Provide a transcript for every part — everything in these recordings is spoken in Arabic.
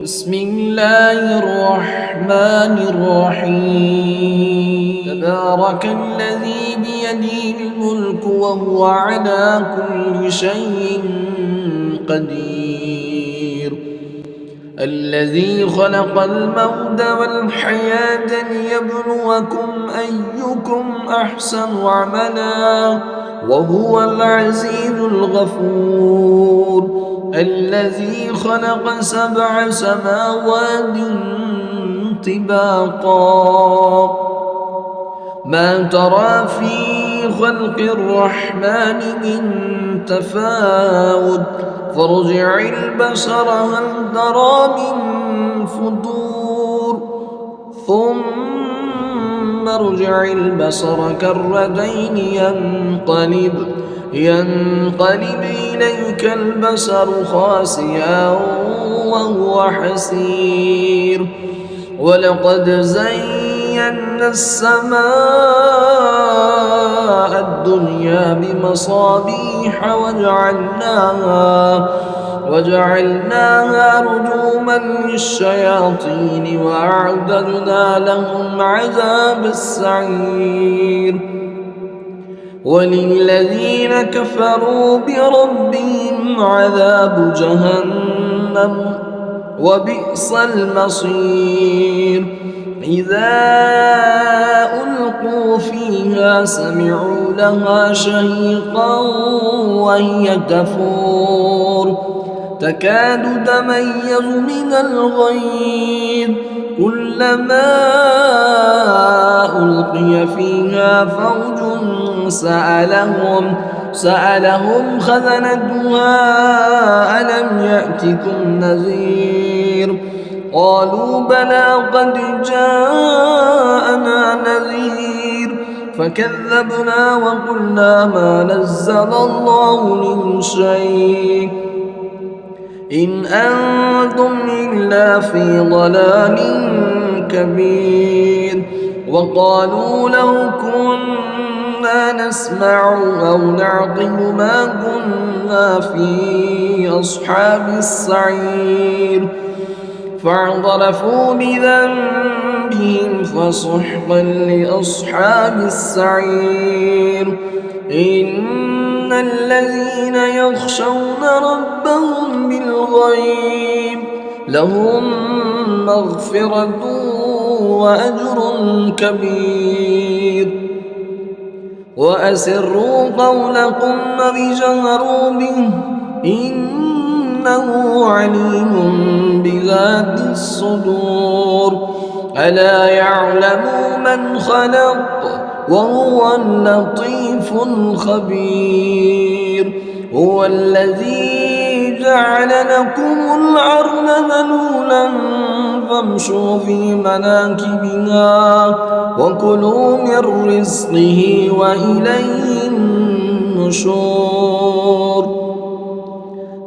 بسم الله الرحمن الرحيم تبارك الذي بيده الملك وهو على كل شيء قدير الذي خلق الموت والحياة ليبلوكم أيكم أحسن عملا وهو العزيز الغفور الذي خلق 7 سماوات طباقا ما ترى في خلق الرحمن من تفاوت فارجع البصر هل ترى من فطور ثم ارجع البصر كرتين ينقلب إليك البصر خاسئا وهو حسير ولقد زينا السماء الدنيا بمصابيح وجعلناها رجوما للشياطين وأعتدنا لهم عذاب السعير وللذين كفروا بربهم عذاب جهنم وبئس المصير إذا ألقوا فيها سمعوا لها شهيقا وهي تفور تكاد تميز من الغيظ كلما ألقي فيها فوج سألهم خزنتها ألم يأتكم نذير قالوا بلى قد جاءنا نذير فكذبنا وقلنا ما نزل الله من شيء إن أنتم إلا في ضلال كبير وقالوا لو كنا نسمع أو نعقل ما كنا في أصحاب السعير فاعترفوا بذنبهم فسحقا لأصحاب السعير إن الذين يخشون ربهم بالغيب لهم مغفرة وأجر كبير وأسروا قولكم وجهروا به إنه عليم بذات الصدور ألا يعلم من خلق وهو اللطيف الخبير هو الذي جعل لكم الأرض ذلولا فامشوا في مناكبها وكلوا من رزقه وإليه النشور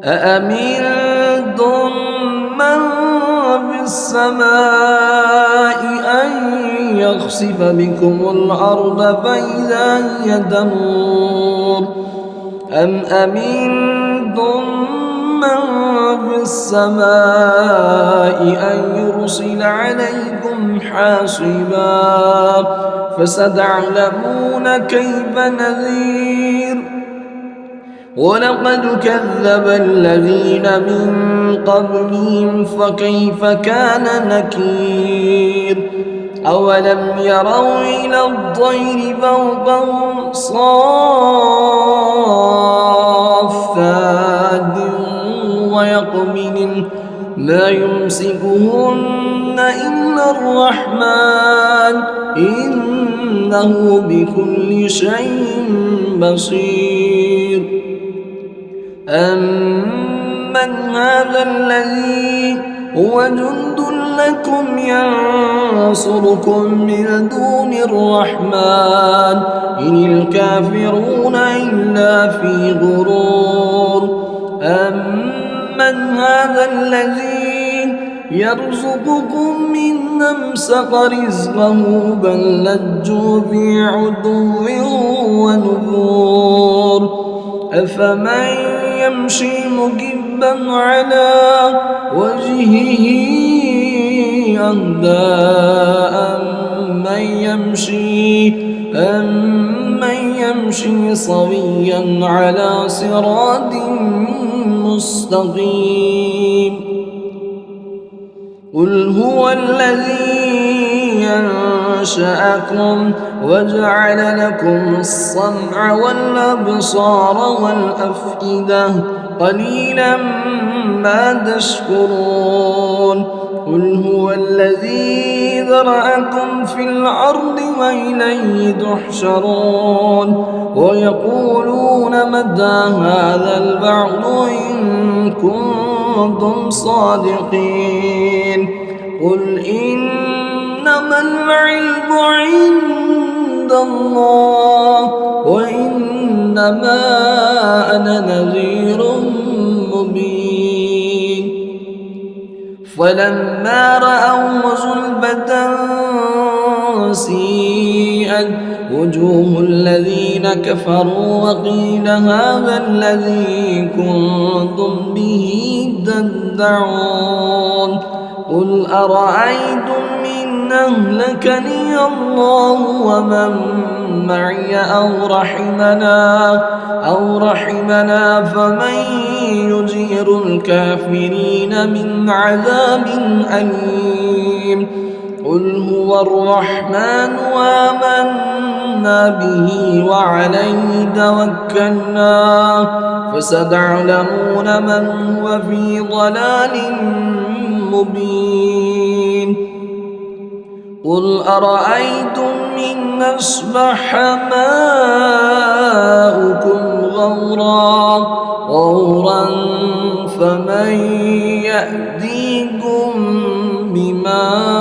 أأمنتم من في السماء أن يخسف بكم الأرض فإذا هي تمور أم أمنتم من في السماء أن يرسل عليكم حاصبا فستعلمون كيف نذير ولقد كذب الذين من قبلهم فكيف كان نكير أولم يروا إلى الطير فوقهم صافات ويقبل ما يمسكهن إلا الرحمن إنه بكل شيء بصير أمن هذا الذي هو جند لكم ينصركم من دون الرحمن إن الكافرون إلا في غرور أمن هذا الذي يرزقكم من أمسك رزقه بل لجوا في عتو ونفور أفمن يمشي مكبا مكبا على وجهه أهدى أمن يمشي صويا على صراط مستقيم قل هو الذي أنشأكم وجعل لكم السمع والأبصار والأفئدة قليلا ما تشكرون قل هو الذي ذرأكم في الأرض وإليه تحشرون ويقولون متى هذا البعث إن كنتم صادقين قل إنما العلم عند الله وإنما أنا نذير مبين فلما رأوا زلفة سيئت وجوه الذين كفروا وقيل هذا الذي كنتم به تدعون قل أرأيتم إن أهلكني الله ومن معي أو رحمنا فمن يجير الكافرين من عذاب أليم قل هو الرحمن وآمنا به وعليه توكلنا فستعلمون من هو في ضلال مبين قل أرأيتم إن أصبح ماؤكم غورا فمن يأتيكم بماء